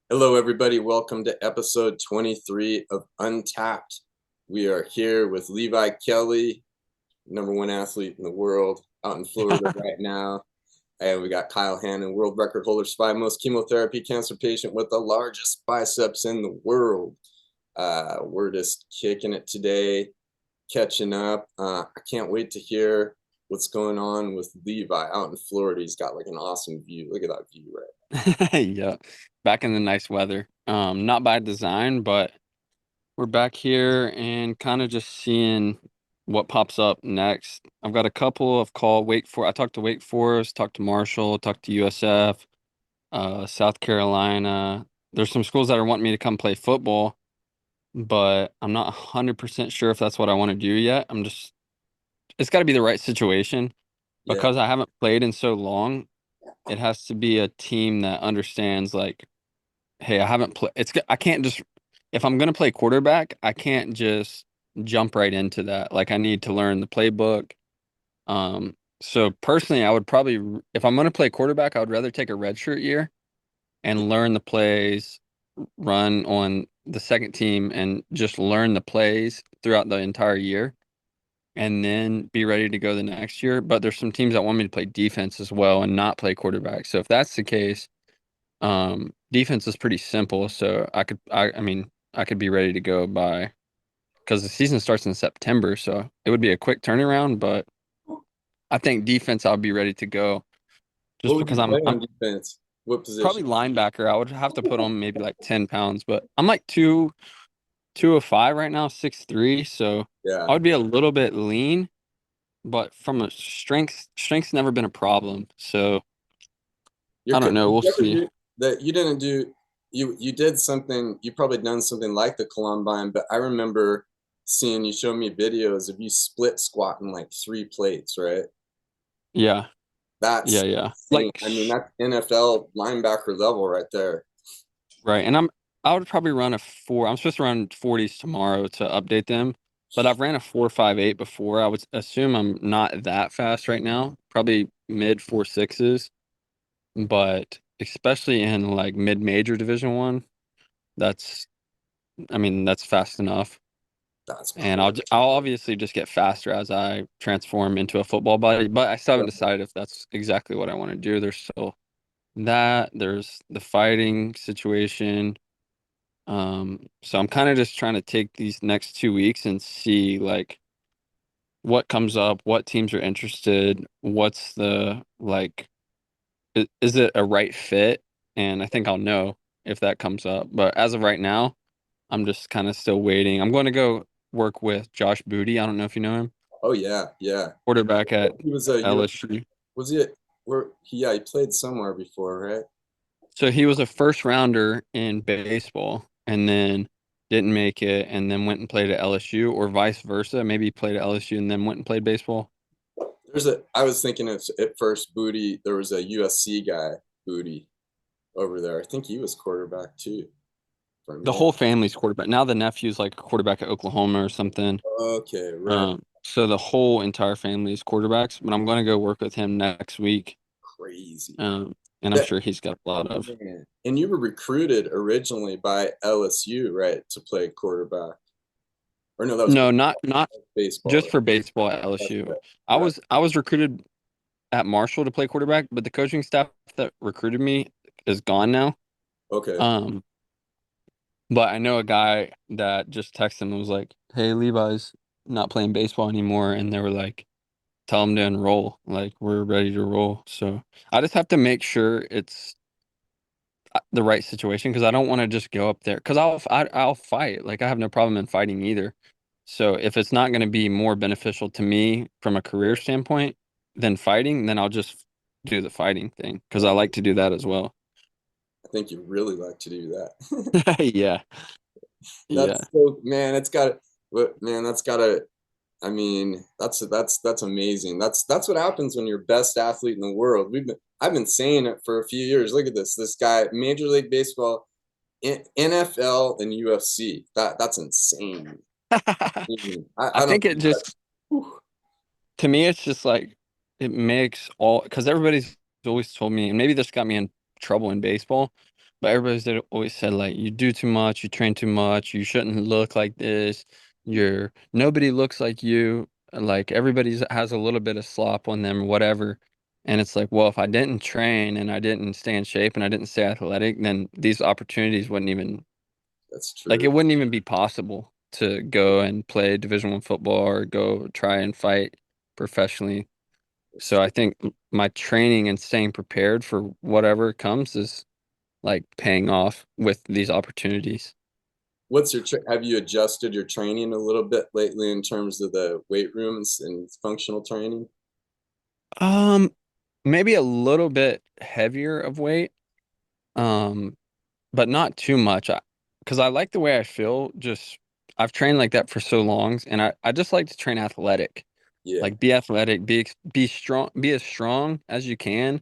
Hello, everybody. Welcome to episode 23 of Untapped. We are here with Levi Kelly, number one athlete in the world, out in Florida right now. And we got Kyle Hannon, world record holder, spy most chemotherapy cancer patient with the largest biceps in the world. We're just kicking it today, catching up. I can't wait to hear what's going on with Levi out in Florida. He's got like an awesome view. Look at that view right Yeah, back in the nice weather. Not by design, but we're back here and kind of just seeing what pops up next. I've got a couple of call Wake For. I talked to Wake Forest, talked to Marshall, talked to USF, South Carolina. There's some schools that are wanting me to come play football, but I'm not 100% sure if that's what I want to do yet. It's got to be the right situation Yeah. because I haven't played in so long. It has to be a team that understands like, hey, I haven't played. I can't just if I'm gonna play quarterback, I can't just jump right into that. Like I need to learn the playbook. So personally, I would probably if I'm gonna play quarterback, I would rather take a redshirt year and learn the plays, run on the second team, and just learn the plays throughout the entire year, and then be ready to go the next year. But there's some teams that want me to play defense as well and not play quarterback. So if that's the case, defense is pretty simple, so I mean, I could be ready to go by because the season starts in September, so it would be a quick turnaround, but I think defense I'll be ready to go What just would because you I'm play I'm on defense? What probably position? linebacker. I would have to put on maybe like 10 pounds, but I'm like 205 right now, 6'3", so Yeah. I would be a little bit lean, but from a strength's never been a problem. So You're I don't good. know, Did we'll you ever see. do that? You didn't do you did something, you probably done something like the Columbine, but I remember seeing you show me videos of you split squatting like three plates, right? Yeah, yeah, That's yeah. insane. I mean, that's NFL linebacker level right there. Right. And I would probably run a four. I'm supposed to run 40s tomorrow to update them, but I've ran a 4.58 before. I would assume I'm not that fast right now, probably mid 4.6s, but especially in like mid-major Division 1, that's I mean, that's fast enough. That's And crazy. I'll obviously just get faster as I transform into a football body, but I still haven't decided if that's exactly what I want to do. There's the fighting situation. So I'm kind of just trying to take these next 2 weeks and see like what comes up, what teams are interested, what's the like, is it a right fit? And I think I'll know if that comes up. But as of right now, I'm just kind of still waiting. I'm going to go work with Josh Booty. I don't know if you know him, Oh yeah, yeah. quarterback at He was a you LSU. was he where he yeah, he played somewhere before, right? So he was a first rounder in baseball and then didn't make it and then went and played at LSU or vice versa. Maybe he played at LSU and then went and played baseball. I was thinking of at first Booty, there was a USC guy, Booty, over there. I think he was quarterback too, if I The remember. whole family's quarterback. Now the nephew's like a quarterback at Oklahoma or something. Okay, right. So the whole entire family is quarterbacks, but I'm going to go work with him next week. Crazy. And I'm That sure he's got a lot of. man. And you were recruited originally by LSU, right, to play quarterback. Or no, that was No, not baseball, just right? for baseball at That's LSU. right. I Right. was I was recruited at Marshall to play quarterback, but the coaching staff that recruited me is gone now. Okay. Um, but I know a guy that just texted him and was like, "Hey, Levi's not playing baseball anymore," and they were like, "Tell him to enroll. Like, we're ready to roll." So I just have to make sure it's the right situation because I don't want to just go up there because I'll fight. Like, I have no problem in fighting either. So if it's not going to be more beneficial to me from a career standpoint than fighting, then I'll just do the fighting thing because I like to do that as well. I think you really like to do that. Yeah, yeah. That's so man, it's got but man, that's gotta I mean, that's amazing. That's what happens when you're best athlete in the world. I've been saying it for a few years. Look at this. This guy, Major League Baseball, NFL and UFC. That's insane. I I don't think it just whew. to me it's just like it makes all because everybody's always told me, and maybe this got me in trouble in baseball, But always said like you do too much, you train too much, you shouldn't look like this. Nobody looks like you. Like everybody has a little bit of slop on them, whatever. And it's like, well, if I didn't train and I didn't stay in shape and I didn't stay athletic, then these opportunities wouldn't even That's like true. it wouldn't even be possible to go and play Division I football or go try and fight professionally. That's So true. I think my training and staying prepared for whatever comes is like paying off with these opportunities. Have you adjusted your training a little bit lately in terms of the weight rooms and functional training? Um, Maybe a little bit heavier of weight, um, but not too much. Because I like the way I feel. Just I've trained like that for so long, and I just like to train athletic. Yeah, Like be athletic, be strong, be as strong as you can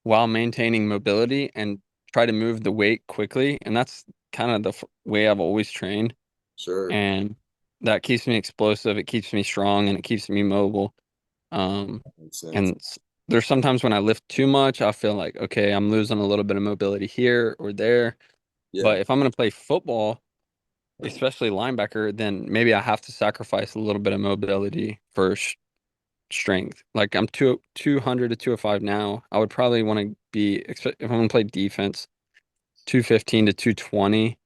while maintaining mobility and try to move the weight quickly. And that's kind of the way I've always trained. sure. And that keeps me explosive, it keeps me strong, and it keeps me mobile. Um, Makes sense. and there's sometimes when I lift too much, I feel like, okay, I'm losing a little bit of mobility here or there. Yeah, But if I'm going to play football, especially linebacker, then maybe I have to sacrifice a little bit of mobility for strength. Like I'm 200 to 205 now. I would probably want to be, if I'm going to play defense, 215 to 220.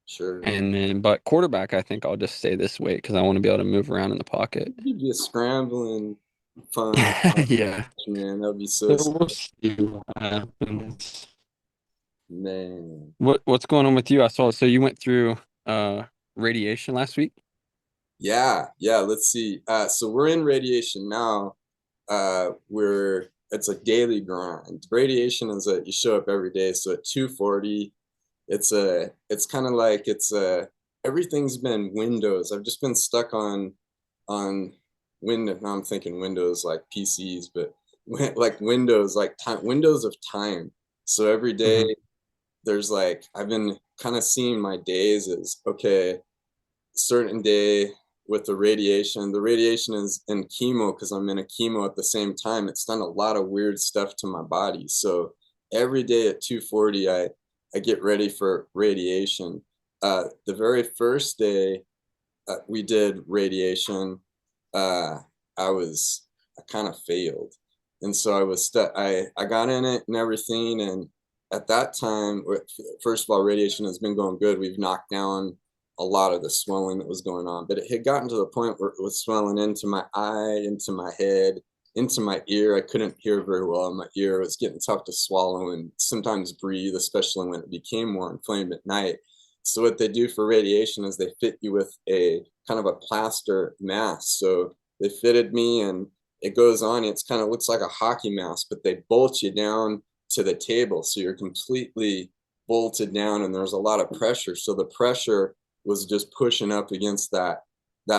sure. And then, but quarterback, I think I'll just stay this weight because I want to be able to move around in the pocket. You'd be a scrambling, fun, Yeah. man. That'd be so So we'll see what happens. man. What's going on with you? I saw so you went through uh radiation last week. Yeah, yeah. Let's see. So we're in radiation now. We're It's a daily grind. Radiation is you show up every day. So at 2:40, it's kind of like everything's been Windows. I've just been stuck on Windows. Now I'm thinking Windows like PCs, but like Windows, like time, Windows of time. So every day Hmm. there's like I've been kind of seeing my days as okay, certain day with the radiation. The radiation is in chemo because I'm in a chemo at the same time. It's done a lot of weird stuff to my body. So every day at 2:40, I get ready for radiation. The very first day we did radiation, uh, I kind of failed, and so I was stuck. I got in it and everything, and at that time, first of all, radiation has been going good. We've knocked down a lot of the swelling that was going on, but it had gotten to the point where it was swelling into my eye, into my head, into my ear. I couldn't hear very well in my ear. It was getting tough to swallow and sometimes breathe, especially when it became more inflamed at night. So what they do for radiation is they fit you with a kind of a plaster mask. So they fitted me and it goes on. It's kind of looks like a hockey mask, but they bolt you down to the table. So you're completely bolted down and there's a lot of pressure. So the pressure was just pushing up against that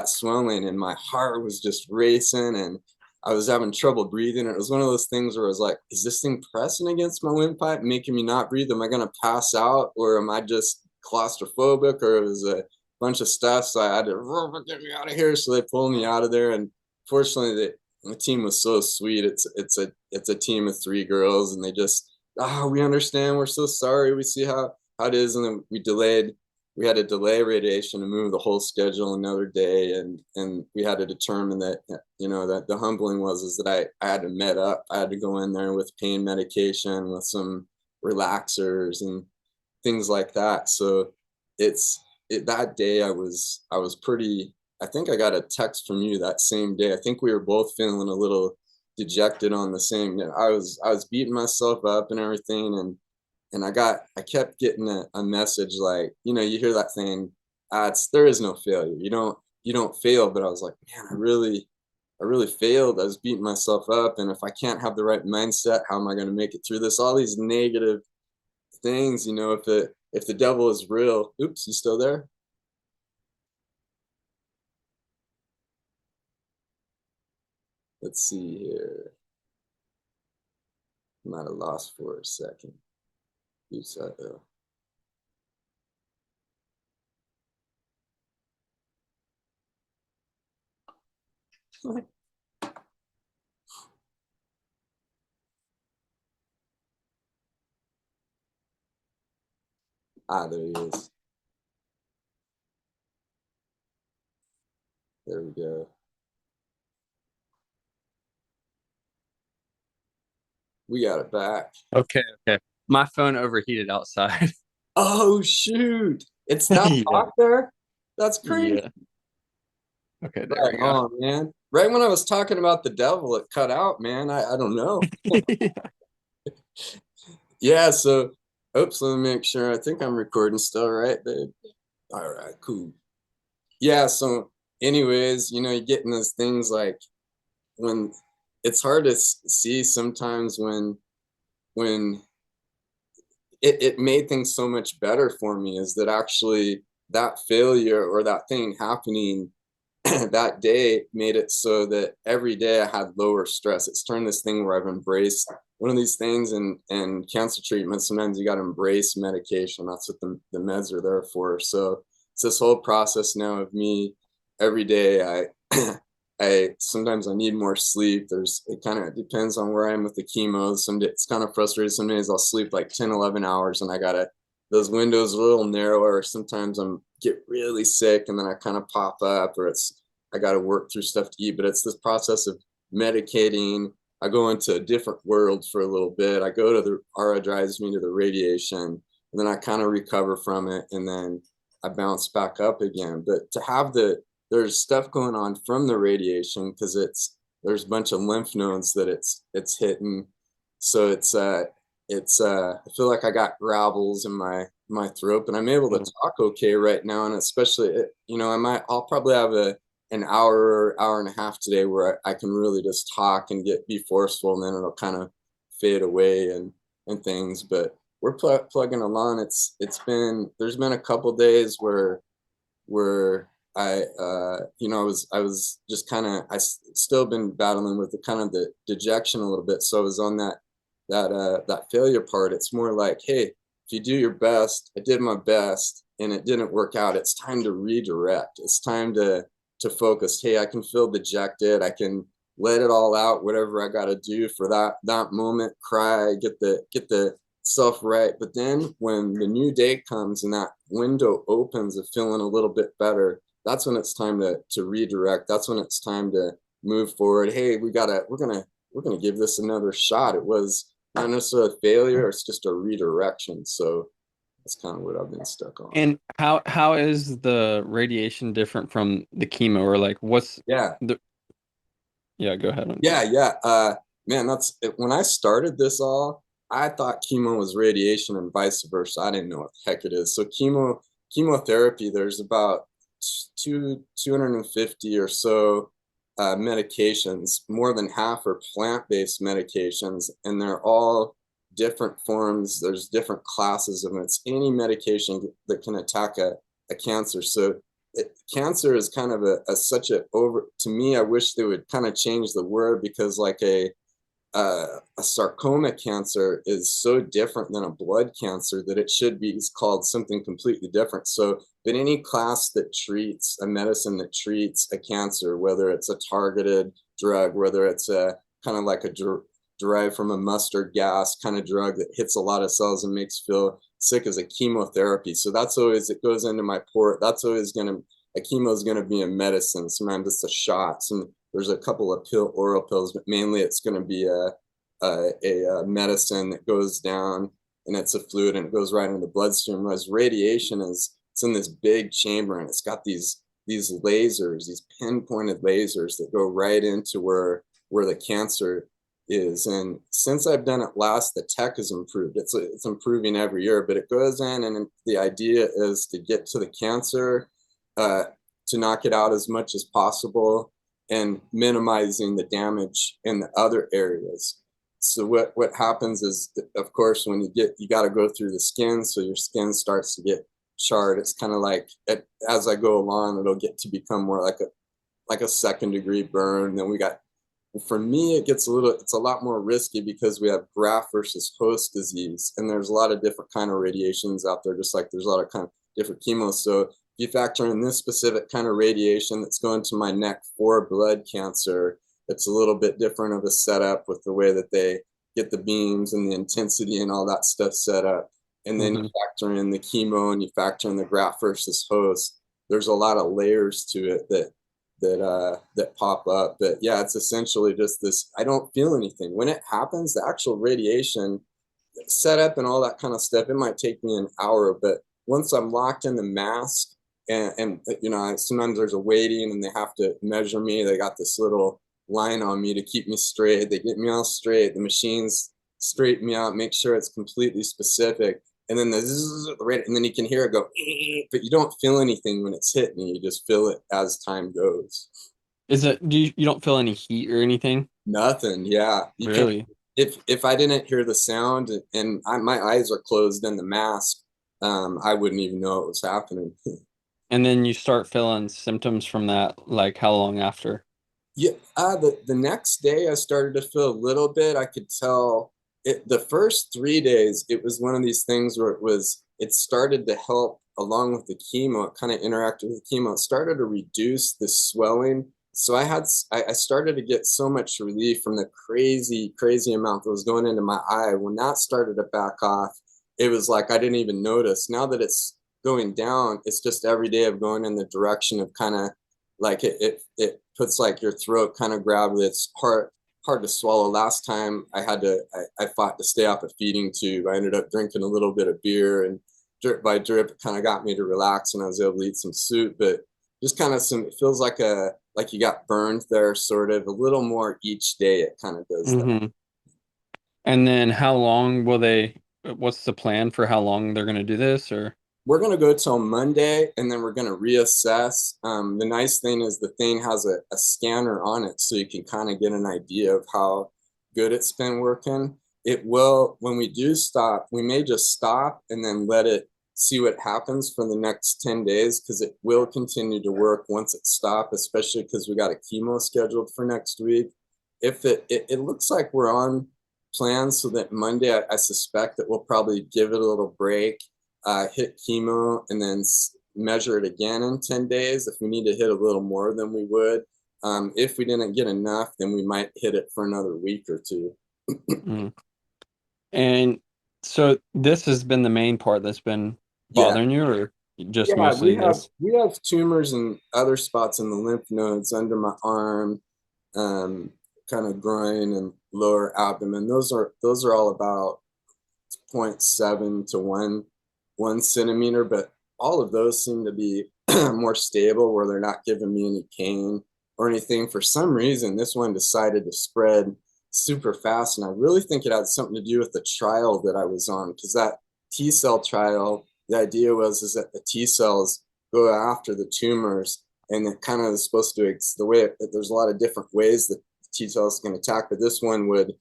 swelling and my heart was just racing and I was having trouble breathing. It was one of those things where I was like, is this thing pressing against my windpipe, making me not breathe? Am I going to pass out or am I just claustrophobic or it was a bunch of stuff? So I had to get me out of here. So they pulled me out of there. And fortunately, the team was so sweet. It's a team of three girls and they just, we understand. We're so sorry. We see how it is. And then we had to delay radiation and move the whole schedule another day and we had to determine that that the humbling was is that I had to med up. I had to go in there with pain medication with some relaxers and things like that. So that day I was pretty. I think I got a text from you that same day. I think we were both feeling a little dejected on the same. I was beating myself up and everything, and I kept getting a message like, you hear that thing, there is no failure. You don't fail. But I was like, man, I really failed. I was beating myself up, and if I can't have the right mindset, how am I going to make it through this? All these negative things, if the devil is real. Oops, you still there? Let's see here. I'm at a loss for a second. Oops, Ah, there he is. There we go. We got it back. Okay, okay. My phone overheated outside. Oh shoot! It's that Yeah. hot there? That's crazy. Yeah. Okay, there Right we go. on, man. Right when I was talking about the devil, it cut out, man. I don't know. Yeah, so oops, let me make sure. I think I'm recording still, right, babe? All right, cool. Yeah, so anyways, you get in those things like when it's hard to see sometimes when it made things so much better for me is that actually that failure or that thing happening that day made it so that every day I had lower stress. It's turned this thing where I've embraced one of these things and cancer treatment. Sometimes you got to embrace medication. That's what the meds are there for. So it's this whole process now of me every day. I sometimes I need more sleep. It kind of depends on where I am with the chemo. Some days it's kind of frustrating. Some days I'll sleep like 10, 11 hours and I gotta those windows a little narrower. Sometimes I'm get really sick and then I kind of pop up or I got to work through stuff to eat. But it's this process of medicating. I go into a different world for a little bit. I go to the Ara drives me to the radiation, and then I kind of recover from it, and then I bounce back up again. But to have there's stuff going on from the radiation because there's a bunch of lymph nodes that it's hitting, so I feel like I got gravels in my throat, but I'm able to talk okay right now, and especially I'll probably have an hour and a half today where I can really just talk and be forceful, and then it'll kind of fade away and things. But we're plugging along. There's been a couple days where I was just kind of still been battling with the kind of the dejection a little bit. So I was on that failure part. It's more like, hey, if you do your best, I did my best and it didn't work out. It's time to redirect. It's time to focus. Hey, I can feel dejected. I can let it all out, whatever I got to do for that moment, cry, get the self right. But then when the new day comes and that window opens of feeling a little bit better, that's when it's time to redirect. That's when it's time to move forward. Hey, we're gonna give this another shot. It was not necessarily a failure, it's just a redirection. So that's kind of what I've been stuck on. And how is the radiation different from the chemo or like what's Yeah. the yeah, go ahead on that. Yeah. Man, that's it. When I started this all, I thought chemo was radiation and vice versa. I didn't know what the heck it is. So chemotherapy, there's about 250 or so medications. More than half are plant-based medications, and they're all different forms. There's different classes of them. It's any medication that can attack a cancer. So cancer is kind of such a over to me. I wish they would kind of change the word because like a sarcoma cancer is so different than a blood cancer that it should be called something completely different. So, but any class that treats a medicine that treats a cancer, whether it's a targeted drug, whether it's a kind of like a derived from a mustard gas kind of drug that hits a lot of cells and makes you feel sick as a chemotherapy. So that's always, it goes into my port. That's always going to, a chemo is going to be a medicine. Sometimes it's a shot. There's a couple of oral pills, but mainly it's going to be a medicine that goes down and it's a fluid and it goes right into the bloodstream. Whereas radiation it's in this big chamber and it's got these lasers, these pinpointed lasers that go right into where the cancer is. And since I've done it last, the tech has improved. It's improving every year, but it goes in and the idea is to get to the cancer, to knock it out as much as possible and minimizing the damage in the other areas. So what happens is, of course, when you got to go through the skin, so your skin starts to get charred. It's kind of like as I go along, it'll get to become more like a second degree burn. Then for me, it's a lot more risky because we have graft versus host disease, and there's a lot of different kind of radiations out there, just like there's a lot of kind of different chemos. So if you factor in this specific kind of radiation that's going to my neck for blood cancer, it's a little bit different of a setup with the way that they get the beams and the intensity and all that stuff set up. and then you Hmm. factor in the chemo and you factor in the graft versus host. There's a lot of layers to it that pop up. But yeah, it's essentially just this. I don't feel anything when it happens. The actual radiation setup and all that kind of stuff, it might take me an hour, but once I'm locked in the mask and you know, sometimes there's a waiting and they have to measure me. They got this little line on me to keep me straight. They get me all straight. The machines straighten me out, make sure it's completely specific. And then the zzz, right, and then you can hear it go, but you don't feel anything when it's hitting you. You just feel it as time goes. Is it, you don't feel any heat or anything? Nothing. Yeah, you can't. Really? If I didn't hear the sound and my eyes are closed in the mask, I wouldn't even know it was happening. And then you start feeling symptoms from that, like how long after? Yeah, the next day I started to feel a little bit. I could tell it the first 3 days. It was one of these things where it started to help along with the chemo. It kind of interacted with the chemo. It started to reduce the swelling. So I started to get so much relief from the crazy amount that was going into my eye. When that started to back off, it was like I didn't even notice. Now that it's going down, it's just every day of going in the direction of kind of like it puts like your throat kind of grabbed. It's hard to swallow. Last time I fought to stay off a feeding tube. I ended up drinking a little bit of beer, and drip by drip it kind of got me to relax, and I was able to eat some soup. But just kind of it feels like you got burned there, sort of a little more each day. It kind of does that. Hmm. And then how long will what's the plan for how long they're going to do this or? We're going to go till Monday and then we're going to reassess. The nice thing is the thing has a scanner on it, so you can kind of get an idea of how good it's been working. It will, when we do stop, we may just stop and then let it see what happens for the next 10 days because it will continue to work once it stops, especially because we got a chemo scheduled for next week. If it looks like we're on plan, so that Monday, I suspect that we'll probably give it a little break, hit chemo, and then measure it again in 10 days. If we need to hit a little more than we would. If we didn't get enough, then we might hit it for another week or two. Mm. And so this has been the main part that's been Yeah. bothering you or just Yeah, mostly this? we have tumors in other spots in the lymph nodes under my arm, kind of groin and lower abdomen. Those are all about zero point 0.7 to 1 centimeter, but all of those seem to be more stable where they're not giving me any pain or anything. For some reason, this one decided to spread super fast, and I really think it had something to do with the trial that I was on, because that T cell trial, the idea was is that the T cells go after the tumors, and it kind of is supposed to the way there's a lot of different ways that T cells can attack, but this one would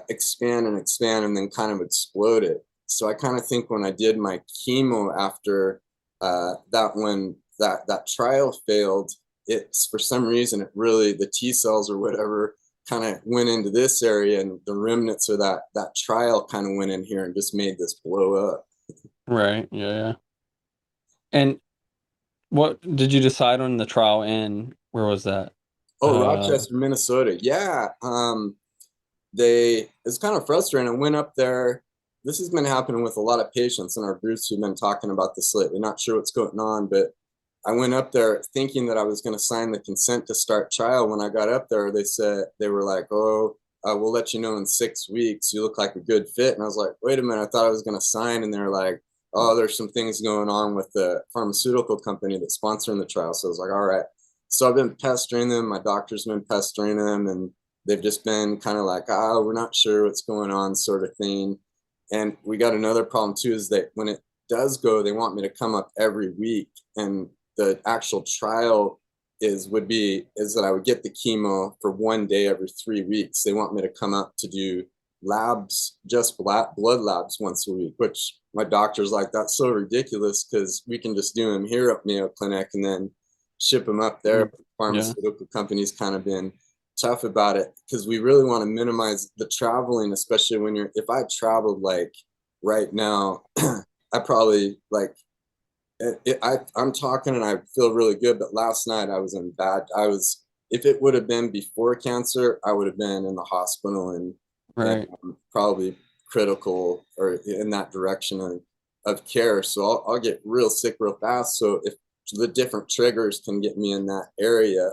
expand and expand and then kind of explode it. So I kind of think when I did my chemo after that trial failed, it's for some reason it really the T cells or whatever kind of went into this area, and the remnants of that trial kind of went in here and just made this blow up. Right. Yeah, yeah. And what did you decide on the trial in? Where was that? Oh, Rochester, Minnesota. Yeah. It's kind of frustrating. I went up there. This has been happening with a lot of patients in our groups who've been talking about this lately. Not sure what's going on, but I went up there thinking that I was going to sign the consent to start trial. When I got up there, they said, they were like, "Oh, we'll let you know in 6 weeks. You look like a good fit." And I was like, "Wait a minute, I thought I was going to sign." And they're like, "Oh, there's some things going on with the pharmaceutical company that's sponsoring the trial." So I was like, "All right." So I've been pestering them. My doctor's been pestering them, and they've just been kind of like, "Oh, we're not sure what's going on," sort of thing. And we got another problem too, is that when it does go, they want me to come up every week, and the actual trial is that I would get the chemo for 1 day every 3 weeks. They want me to come up to do labs, just blood labs once a week, which my doctor's like, "That's so ridiculous because we can just do them here at Mayo Clinic and then ship them up there." Yeah. Pharmaceutical companies kind of been tough about it because we really want to minimize the traveling, especially when if I traveled like right now, I probably like I'm talking and I feel really good, but last night I was in bad. If it would have been before cancer, I would have been in the hospital and Right. probably critical or in that direction of care. So I'll get real sick real fast. So if the different triggers can get me in that area.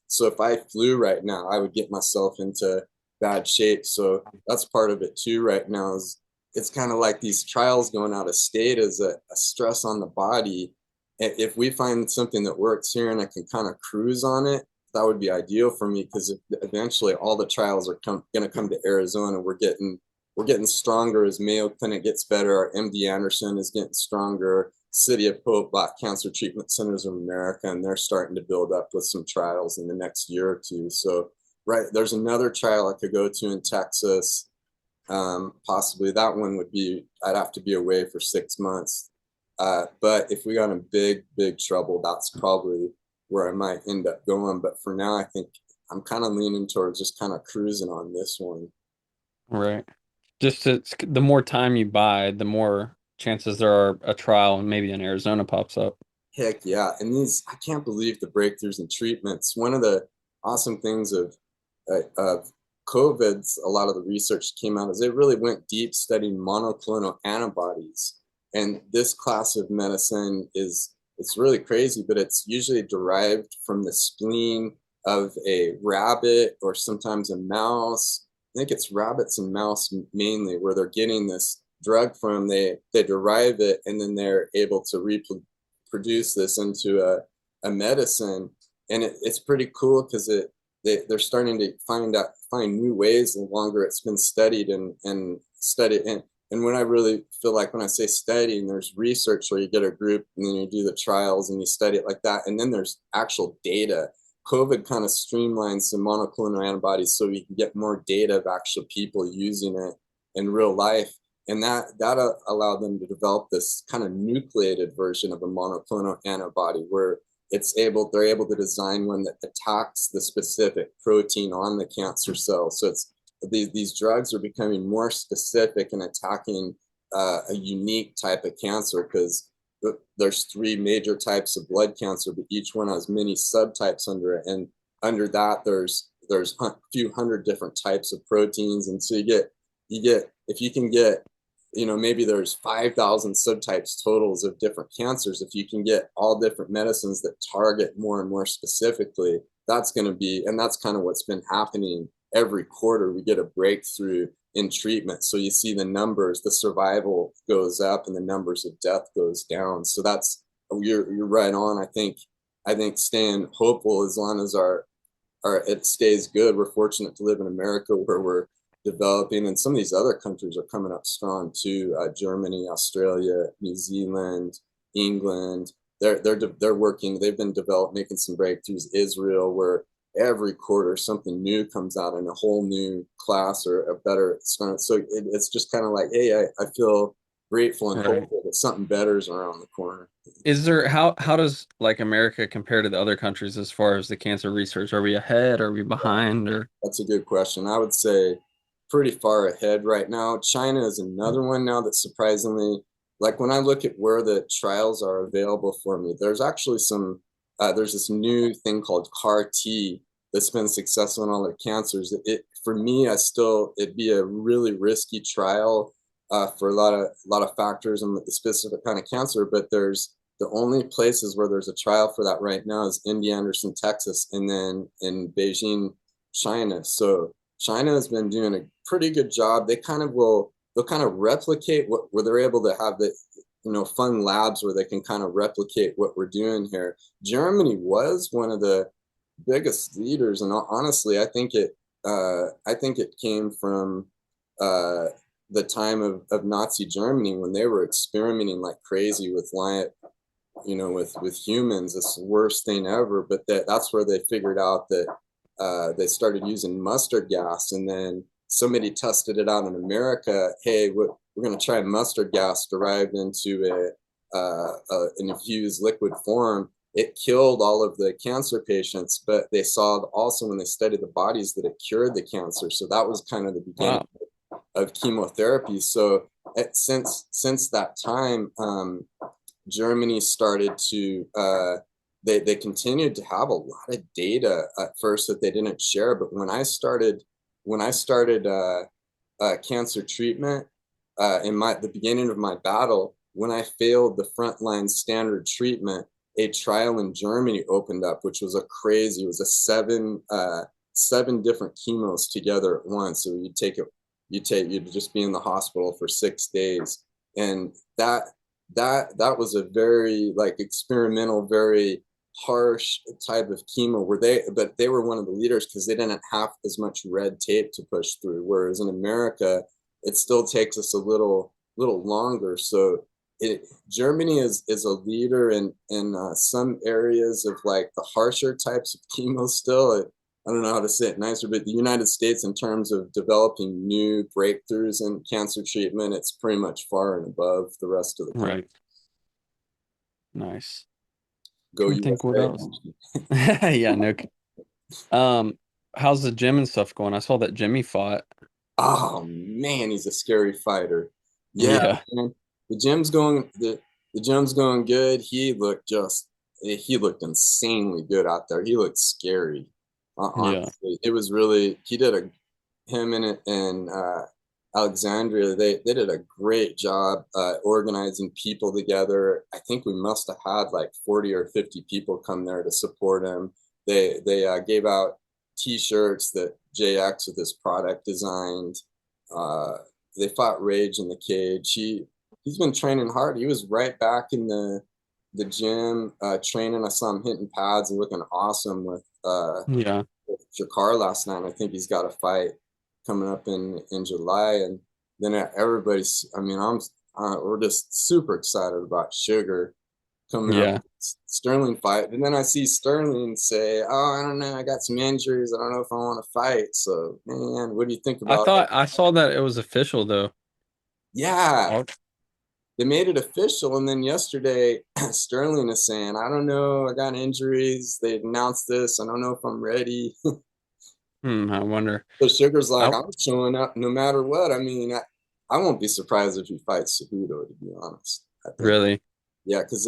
So if I flew right now, I would get myself into bad shape. So that's part of it too right now is it's kind of like these trials going out of state as a stress on the body. If we find something that works here and I can kind of cruise on it, that would be ideal for me because eventually all the trials are going to come to Arizona. We're getting stronger as Mayo Clinic gets better. Our MD Anderson is getting stronger. City of Hope, Black Cancer Treatment Centers of America, and they're starting to build up with some trials in the next year or two. So, right, there's another trial I could go to in Texas. Possibly that one would be, I'd have to be away for 6 months. But if we got in big trouble, that's probably where I might end up going. But for now, I think I'm kind of leaning towards just kind of cruising on this one. Right. Just the more time you buy, the more chances there are a trial and maybe in Arizona pops up. Heck yeah. And I can't believe the breakthroughs in treatments. One of the awesome things of COVID's, a lot of the research came out is they really went deep studying monoclonal antibodies. And this class of medicine it's really crazy, but it's usually derived from the spleen of a rabbit or sometimes a mouse. I think it's rabbits and mouse mainly where they're getting this drug from. They derive it and then they're able to reproduce this into a medicine. And it's pretty cool because they're starting to find new ways the longer it's been studied and studied. And when I really feel like when I say studying, there's research where you get a group and then you do the trials and you study it like that. And then there's actual data. COVID kind of streamlines some monoclonal antibodies so we can get more data of actual people using it in real life. And that allowed them to develop this kind of nucleated version of a monoclonal antibody where they're able to design one that attacks the specific protein on the cancer cell. So these drugs are becoming more specific and attacking a unique type of cancer because there's 3 major types of blood cancer, but each one has many subtypes under it. And under that, there's a few hundred different types of proteins. And so if you can get, maybe there's 5,000 subtypes totals of different cancers. If you can get all different medicines that target more and more specifically, that's going to be, and that's kind of what's been happening every quarter. We get a breakthrough in treatment. So you see the numbers, the survival goes up and the numbers of death goes down. So you're right on. I think staying hopeful as long as our it stays good. We're fortunate to live in America where we're developing, and some of these other countries are coming up strong too. Germany, Australia, New Zealand, England. They're working. They've been making some breakthroughs. Israel, where every quarter something new comes out in a whole new class or a better. So it's just kind of like, hey, I feel grateful and hopeful that something better is around the corner. Is there how does like America compare to the other countries as far as the cancer research? Are we ahead? Are we behind? Or That's a good question. I would say pretty far ahead right now. China is another one now that surprisingly, like when I look at where the trials are available for me, there's actually there's this new thing called CAR T that's been successful in all their cancers. For me, it'd be a really risky trial for a lot of factors and the specific kind of cancer. But there's the only places where there's a trial for that right now is MD Anderson, Texas, and then in Beijing, China. So China has been doing a pretty good job. They'll kind of replicate where they're able to have the fun labs where they can kind of replicate what we're doing here. Germany was one of the biggest leaders, and honestly, I think it came from the time of Nazi Germany when they were experimenting like crazy with with humans. It's the worst thing ever. But that's where they figured out that they started using mustard gas, and then somebody tested it out in America. Hey, we're going to try mustard gas derived into an infused liquid form. It killed all of the cancer patients, but they saw also when they studied the bodies that it cured the cancer. So that was kind of the beginning of chemotherapy. So since that time, Germany started to they continued to have a lot of data at first that they didn't share. But when I started cancer treatment in the beginning of my battle, when I failed the frontline standard treatment, a trial in Germany opened up, which was it was a seven different chemos together at once. So you'd just be in the hospital for 6 days. And that was a very like experimental, very harsh type of chemo but they were one of the leaders because they didn't have as much red tape to push through. Whereas in America, it still takes us a little longer. So Germany is a leader in some areas of like the harsher types of chemo still. I don't know how to say it nicer, but the United States, in terms of developing new breakthroughs in cancer treatment, it's pretty much far and above the rest of the country. Right. Nice. Go Trying to think what else. USA. Yeah, no. How's the gym and stuff going? I saw that Jimmy fought. Oh man, he's a scary fighter. Yeah, Yeah. man. The gym's going good. He looked insanely good out there. He looked scary. Yeah. Honestly, it was really he did a him and Alexandria. They did a great job organizing people together. I think we must have had like 40 or 50 people come there to support him. They gave out T-shirts that JX with his product designed. Uh, they fought Rage in the cage. He's been training hard. He was right back in the gym training. I saw him hitting pads and looking awesome Yeah. with Jakar last night. I think he's got a fight coming up in July, and then everybody's. I mean, we're just super excited about Sugar coming up. Yeah. Sterling fight, and then I see Sterling say, "Oh, I don't know, I got some injuries. I don't know if I want to fight." So, man, what do you think I about it? thought I saw that it was official though. Yeah, Oh, they made it official, and then yesterday, Sterling is saying, "I don't know, I got injuries. They announced this. I don't know if I'm ready." I wonder. So Sugar's like, I "I'm showing up no matter what." I mean, I won't be surprised if he fights Cejudo, to be honest. I think. really. Yeah, because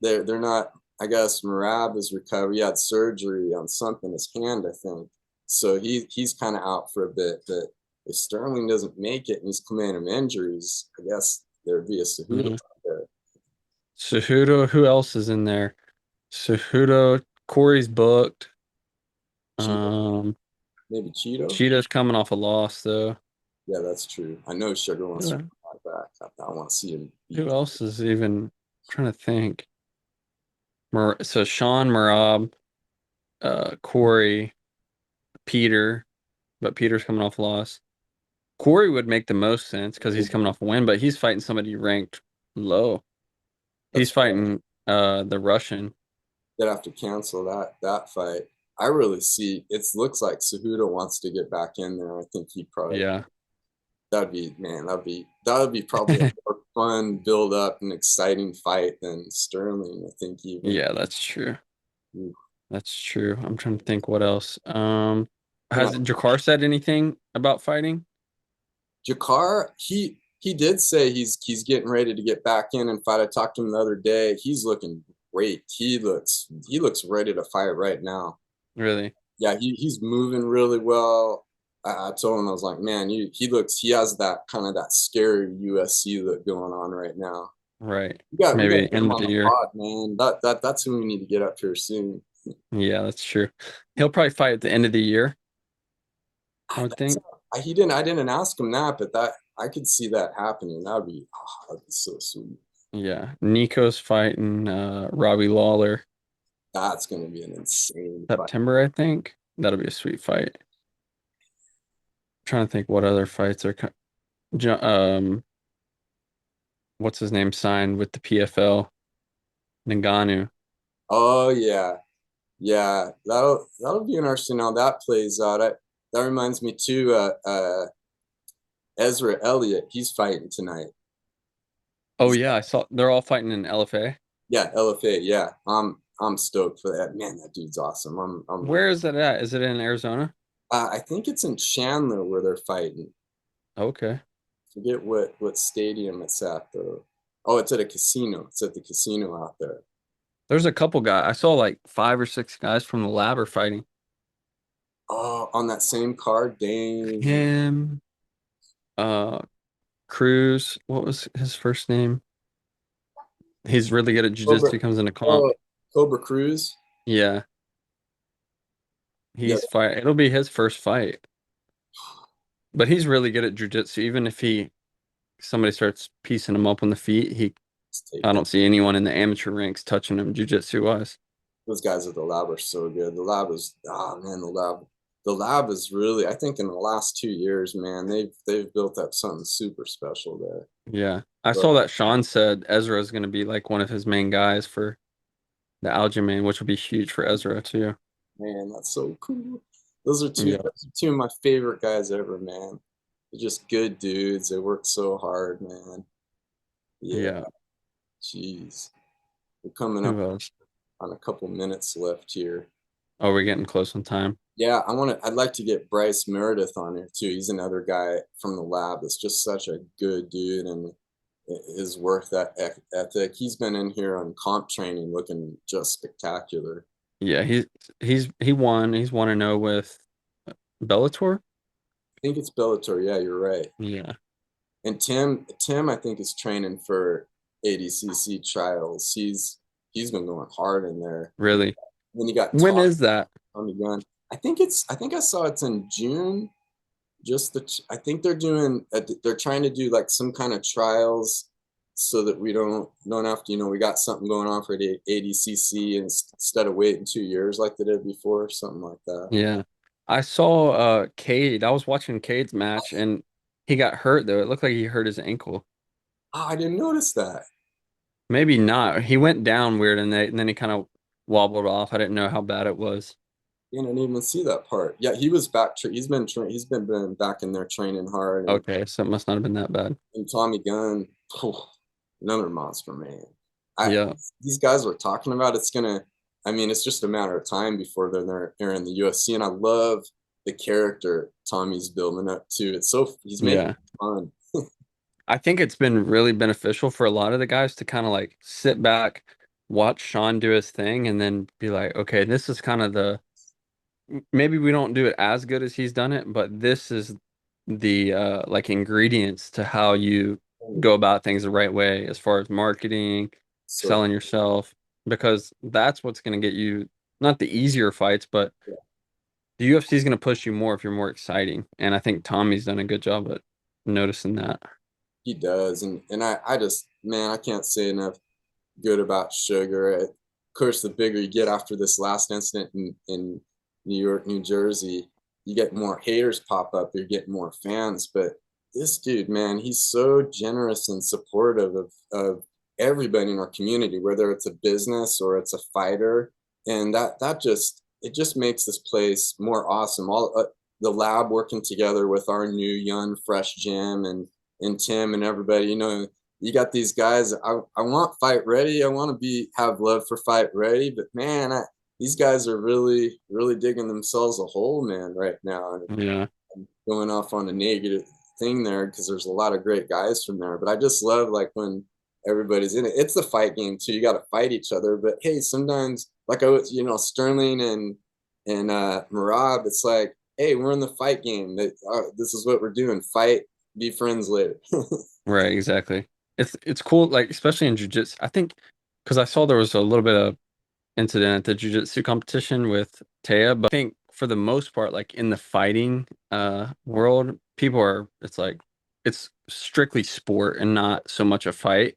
they're not. I guess Marab is recovered. He had surgery on something, his hand, I think. So he's kind of out for a bit. But if Sterling doesn't make it and he's claiming him injuries, I guess there'd be a Cejudo Yeah. out there. Cejudo, who else is in there? Cejudo, Corey's booked. Cheetah, Um, maybe Cheeto. Cheetah's coming off a loss though. Yeah, that's true. I know Sugar wants to Yeah. come back. I want to see him Who beat. else is even trying to think? So Sean, Marab, Corey, Peter, but Peter's coming off a loss. Corey would make the most sense because he's coming off a win, but he's fighting somebody ranked low. He's That's right. fighting the Russian. They'd have to cancel that fight. I really see it looks like Cejudo wants to get back in there. I think he probably Yeah. that'd be man, that would be probably a more fun build up and exciting fight than Sterling, I think even. Yeah, that's true. Ooh. That's true. I'm trying to think what else. And Has Jakar said anything about fighting? Jakar, he did say he's getting ready to get back in and fight. I talked to him the other day. He's looking great. He looks ready to fight right now. Really? Yeah, he's moving really well. I told him I was like, man, he has that kind of that scary USC look going on right now. Right. We got to Maybe get him end of on the the year. pod, man. That's who we need to get up here soon. Yeah, that's true. He'll probably fight at the end of the year, I would That's think. he didn't I didn't ask him that, but that I could see that happening. That'd be so sweet. Yeah. Nico's fighting Robbie Lawler That's gonna be an insane fight. September, I think. That'll be a sweet fight. Trying to think what other fights are what's his name signed with the PFL? Ngannou. Oh yeah, yeah. That'll be interesting how that plays out. That reminds me too. Ezra Elliott, he's fighting tonight. Oh He's yeah, I saw they're all fighting in LFA. Yeah, LFA. Yeah, I'm stoked for that. Man, that dude's awesome. I'm. Where is that at? Is it in Arizona? I think it's in Chandler where they're fighting. Okay. Forget what stadium it's at though. Oh, it's at a casino. It's at the casino out there. There's a couple guys. I saw like 5 or 6 guys from the lab are fighting. Oh, on that same card, dang. Him. uh Cruz. What was his first name? He's really good at Cobra, jiu-jitsu, comes into comp. oh, Cobra Cruz. Yeah, Yeah, it'll be his first fight. But he's really good at jiu-jitsu. Even if somebody starts piecing him up on the feet, let's take I that. don't see anyone in the amateur ranks touching him jiu-jitsu wise. Those guys at the lab are so good. The lab is, oh man, the lab is really. I think in the last 2 years, man, they've built up something super special there. Yeah. I But saw that Sean said Ezra is going to be like one of his main guys for the Aljamain, which will be huge for Ezra too. man, that's so cool. Those are two, Yeah. those are two of my favorite guys ever, man. They're just good dudes. They work so hard, man. Yeah, Yeah. jeez. We're coming Who up else? on a couple minutes left here. Oh, we're getting close on time. Yeah, I'd like to get Bryce Meredith on here too. He's another guy from the lab that's just such a good dude and his work that ethic. He's been in here on comp training looking just spectacular. Yeah, he won. He's 1-0 with Bellator. I think it's Bellator. Yeah, you're right. Yeah. And Tim, I think is training for ADCC trials. He's been going hard in there. Really. Then you got When is that? Tommy Gunn. I think I saw it's in June. I think they're trying to do like some kind of trials so that we don't have to, we got something going on for the ADCC instead of waiting 2 years like they did before, something like that. Yeah. I saw Cade. I was watching Cade's match and he got hurt though. It looked like he hurt his ankle. Oh, I didn't notice that. Maybe not. He went down weird and then he kind of wobbled off. I didn't know how bad it was. I didn't even see that part. Yeah, he was back. He's been back in there training hard, Okay, so it must not have been that bad. and Tommy Gunn, another monster, man. I Yeah. These guys we're talking about, it's gonna. I mean, it's just a matter of time before they're in the UFC, and I love the character Tommy's building up to. He's making Yeah. it fun. I think it's been really beneficial for a lot of the guys to kind of like sit back, watch Sean do his thing, and then be like, okay, this is kind of maybe we don't do it as good as he's done it, but this is the like ingredients to how you go about things the right way as far as marketing, So selling yourself, because that's what's going to get you not the easier fights, but yeah, the UFC is going to push you more if you're more exciting. And I think Tommy's done a good job at noticing that. he does, and I just man, I can't say enough good about Sugar. Of course, the bigger you get after this last incident in New York, New Jersey, you get more haters pop up, you get more fans. But this dude, man, he's so generous and supportive of everybody in our community, whether it's a business or it's a fighter. And that just it just makes this place more awesome. All the lab working together with our new young fresh gym and Tim and everybody, you got these guys. I want fight ready. I want to have love for fight ready, but man, these guys are really, really digging themselves a hole, man, right now. And Yeah. I'm going off on a negative thing there because there's a lot of great guys from there. But I just love like when everybody's in it. It's the fight game too. You got to fight each other. But hey, sometimes like I was, Sterling and Marab, it's like, hey, we're in the fight game. This is what we're doing. Fight, be friends later. Right, exactly. It's cool, like especially in jiu-jitsu. I think because I saw there was a little bit of incident at the jiu-jitsu competition with Taya, but I think for the most part, like in the fighting world, people are it's like it's strictly sport and not so much a fight,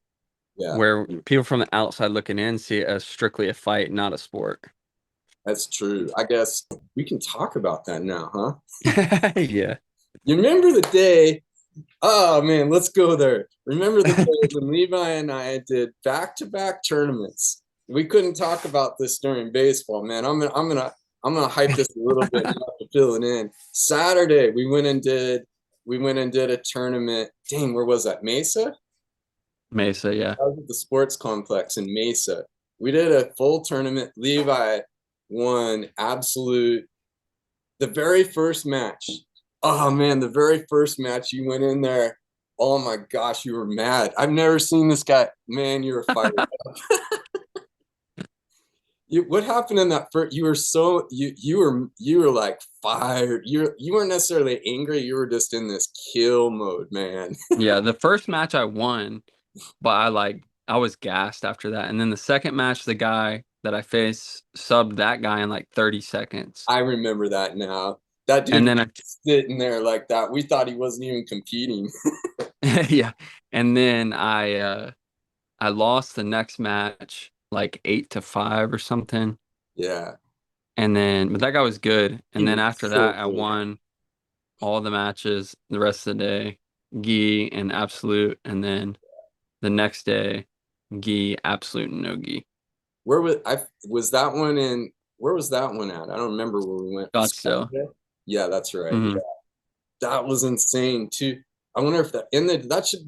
Yeah. where people from the outside looking in see it as strictly a fight, not a sport. That's true. I guess we can talk about that now, huh? Yeah. You remember the day? Oh man, let's go there. Remember the day when Levi and I did back-to-back tournaments? We couldn't talk about this during baseball, man. I'm gonna hype this a little bit now to fill it in. Saturday, we went and did a tournament. Dang, where was that? Mesa? Mesa, yeah. I was at the sports complex in Mesa. We did a full tournament. Levi won the very first match. Oh man, the very first match you went in there. Oh my gosh, you were mad. I've never seen this guy. Man, you were fired up. What happened in that first? You were so you were like fired. You weren't necessarily angry. You were just in this kill mode, man. Yeah, the first match I won, but I was gassed after that. And then the second match, the guy that I faced subbed that guy in like 30 seconds. I remember that now. That dude And was then sitting there like that. We thought he wasn't even competing. yeah. And then I lost the next match like 8-5 or something. Yeah, And then but that guy was good. he And then was after so that I good. won all the matches the rest of the day. Gi and absolute. And then the next day, gi, absolute, and no gi. Where was that one in? Where was that one at? I don't remember where we went. Scottsdale. Yeah, that's right. Hmm. That was insane too. I wonder if that in the that should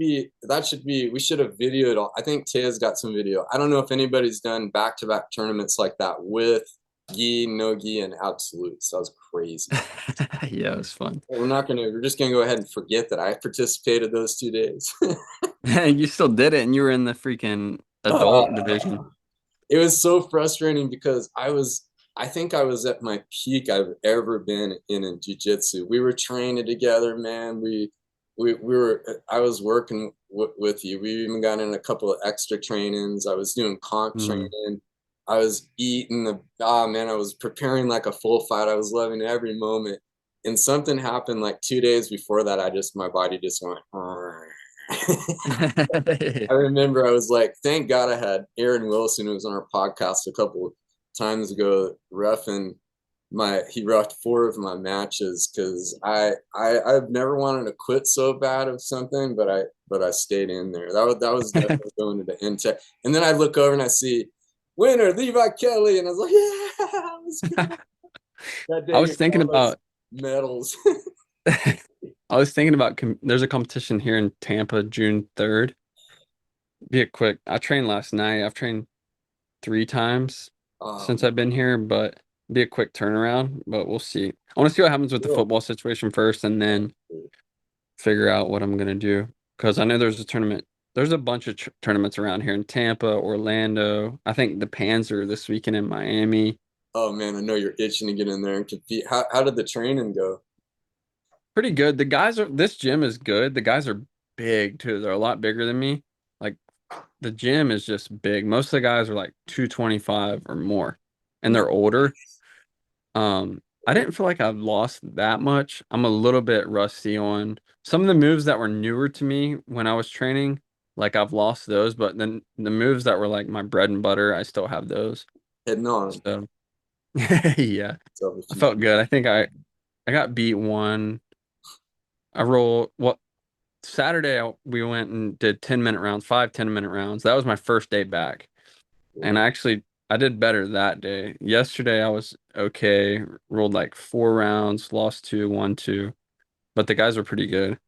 be we should have videoed all. I think Taya's got some video. I don't know if anybody's done back-to-back tournaments like that with gi, no gi, and absolutes. That was crazy. Yeah, it was fun. We're just gonna go ahead and forget that I participated those 2 days. You still did it, and you were in the freaking adult division. It was so frustrating because I think I was at my peak I've ever been in jiu-jitsu. We were training together, man. We were I was working with you. We even got in a couple of extra trainings. I was doing comp Mm. training. I was eating man, I was preparing like a full fight. I was loving every moment. And something happened like 2 days before that. My body just went. I remember I was like, thank God I had Aaron Wilson, who was on our podcast a couple of times ago, roughing he roughed 4 of my matches because I've never wanted to quit so bad of something, but I stayed in there. That was definitely going to the Untapped. And then I look over and I see winner Levi Kelly, and I was like, yeah, let's go. That I day was gets thinking all those about medals. there's a competition here in Tampa June 3rd. Be a quick. I trained last night. I've trained 3 times since I've been here, but be a quick turnaround, but we'll see. I want to see what happens with the Cool. football situation first and then figure out what I'm gonna do. Because I know there's a tournament. There's a bunch of tournaments around here in Tampa, Orlando. I think the Pans are this weekend in Miami. Oh man, I know you're itching to get in there and compete. How did the training go? Pretty good. This gym is good. The guys are big too. They're a lot bigger than me. Like the gym is just big. Most of the guys are like 225 or more, and No, they're older. I didn't feel like I've lost that much. I'm a little bit rusty on some of the moves that were newer to me when I was training. Like I've lost those, but then the moves that were like my bread and butter, I still have those. heading on. So yeah, So if I you felt good. I think I got beat one. I roll what Saturday we went and did 10-minute rounds, 5 10-minute rounds. That was my first day back. And I did better that day. Yesterday I was okay, rolled like 4 rounds, lost two, won two, but the guys were pretty good.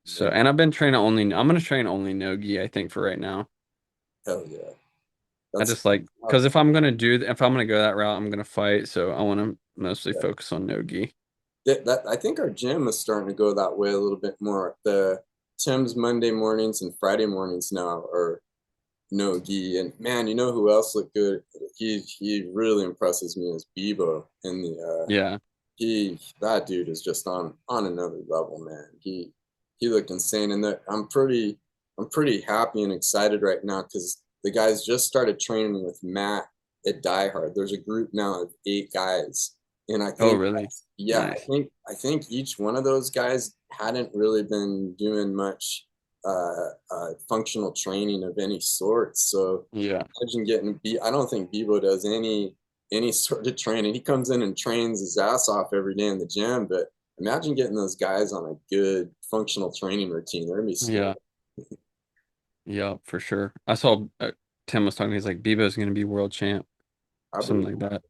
So, man, and I've been training only, I'm gonna train only no-gi, I think, for right now. hell yeah, I that's just like, because if I'm gonna go that route, I'm gonna fight. So I want to mostly yeah. focus on no-gi. I think our gym is starting to go that way a little bit more. The Tim's Monday mornings and Friday mornings now are no gi. And man, you know who else looked good? He really impresses me as Bebo in the Yeah. he that dude is just on another level, man. He looked insane, and I'm pretty happy and excited right now because the guys just started training with Matt at Die Hard. There's a group now of 8 guys, and I Oh, think really? yeah, I Nice. think I think each one of those guys hadn't really been doing much functional training of any sort. So Yeah. imagine getting beat. I don't think Bebo does any sort of training. He comes in and trains his ass off every day in the gym, but imagine getting those guys on a good functional training routine. They're gonna be scary. Yeah. Yeah, for sure. I saw Tim was talking. He's like, Bebo's gonna be world champ, I something believe like that.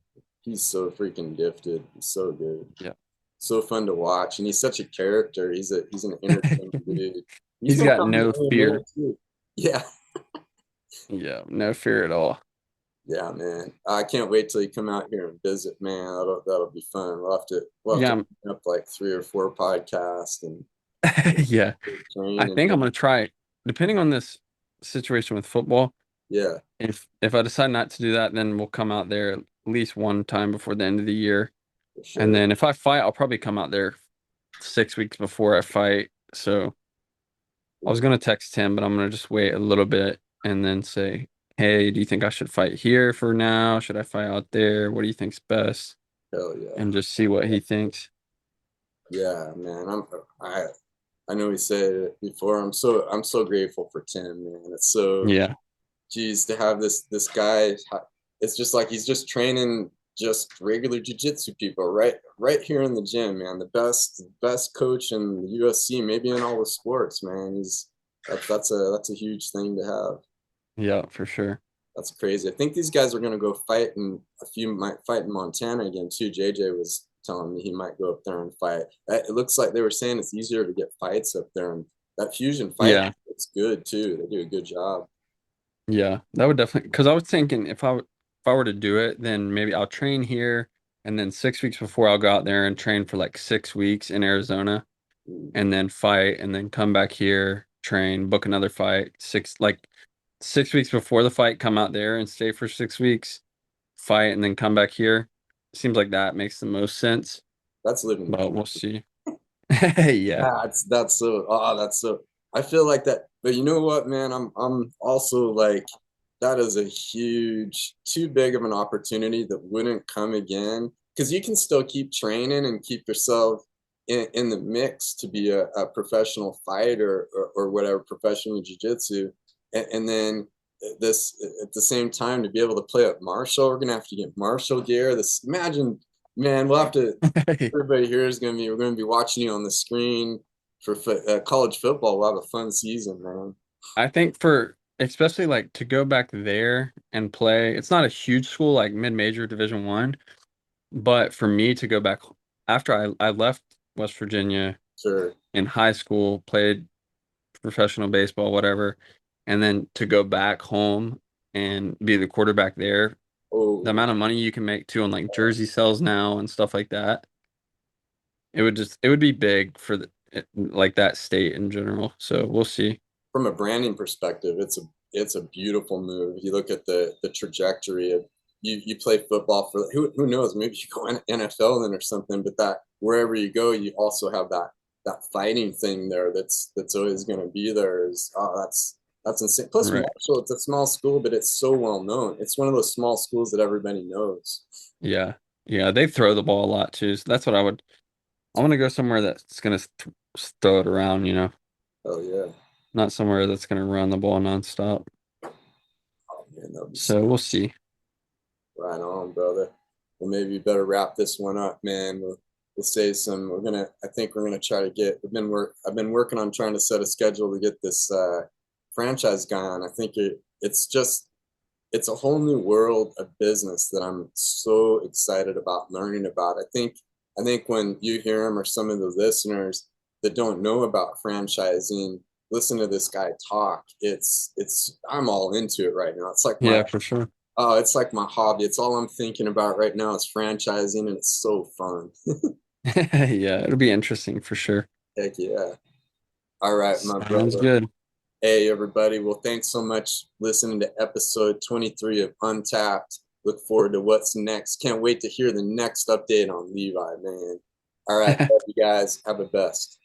he's so freaking gifted. He's so good. Yeah. So fun to watch, and he's such a character. He's an entertaining dude. He's He's gonna got come to no AMA fear. too. Yeah, Yeah, no fear at all. yeah, man. I can't wait till you come out here and visit, man. That'll be fun. We'll have to Yeah, pick up like 3 or 4 podcasts and yeah. I train and think I'm gonna try, depending on this situation with football. Yeah, If I decide not to do that, then we'll come out there at least one time before the end of the year. for And sure. then if I fight, I'll probably come out there 6 weeks before I fight. So I was gonna text him, but I'm gonna just wait a little bit and then say, "Hey, do you think I should fight here for now? Should I fight out there? What do you think's best?" Hell yeah. And just see what he thinks. Yeah, man. I I know we said it before. I'm so grateful for Tim, man. It's so Yeah, geez to have this guy. It's just like he's just training just regular jujitsu people right here in the gym, man. The best coach in the UFC, maybe in all the sports, man. That's a huge thing to have. yeah, for sure. That's crazy. I think these guys are gonna go fight, and a few might fight in Montana again too. JJ was telling me he might go up there and fight. It looks like they were saying it's easier to get fights up there, and that fusion fight, Yeah, it's good too. They do a good job. yeah, that would definitely. Because I was thinking if I were to do it, then maybe I'll train here, and then 6 weeks before I'll go out there and train for like 6 weeks in Arizona, Mm. and then fight, and then come back here, train, book another fight. 6 weeks before the fight, come out there and stay for 6 weeks, fight, and then come back here. Seems like that makes the most sense, That's living the but dream. we'll see. Yeah, That's so. I feel like that, but you know what, man? I'm also like that is a huge, too big of an opportunity that wouldn't come again because you can still keep training and keep yourself in the mix to be a professional fighter or whatever professional jiu-jitsu, and then this at the same time to be able to play at Marshall. We're gonna have to get Marshall gear. This imagine, man. We'll have to everybody here is going to be we're going to be watching you on the screen for college football. We'll have a fun season, man. I think for especially like to go back there and play, it's not a huge school like mid-major Division 1, but for me to go back after I left West Virginia Sure. in high school, played professional baseball, whatever, and then to go back home and be the quarterback there, the Oh, amount of money you can make too on like jersey sales now and stuff like that, it would be big for like that state in general. So we'll see. from a branding perspective, it's a beautiful move. You look at the trajectory of you play football for who knows, maybe you go NFL then or something, but that wherever you go, you also have that fighting thing there that's always going to be there. Is that's insane. Plus Right. Marshall, it's a small school, but it's so well known. It's one of those small schools that everybody knows. Yeah. Yeah, they throw the ball a lot too. So that's what I want to go somewhere that's gonna throw it around, Oh yeah. not somewhere that's gonna run the ball nonstop. Oh man, that'll be so So we'll see. right on, brother. Well, maybe you better wrap this one up, man. We'll save some. I think we're gonna try to get. I've been working on trying to set a schedule to get this franchise guy on. I think it's a whole new world of business that I'm so excited about learning about. I think when you hear him or some of the listeners that don't know about franchising, listen to this guy talk. It's I'm all into it right now. Yeah, for sure. It's like my hobby. It's all I'm thinking about right now is franchising, and it's so fun. Yeah, it'll be interesting for sure. Heck yeah. All right, my Sounds brother. good. Hey, everybody. Well, thanks so much listening to episode 23 of Untapped. Look forward to what's next. Can't wait to hear the next update on Levi, man. All right. Love you guys. Have a best.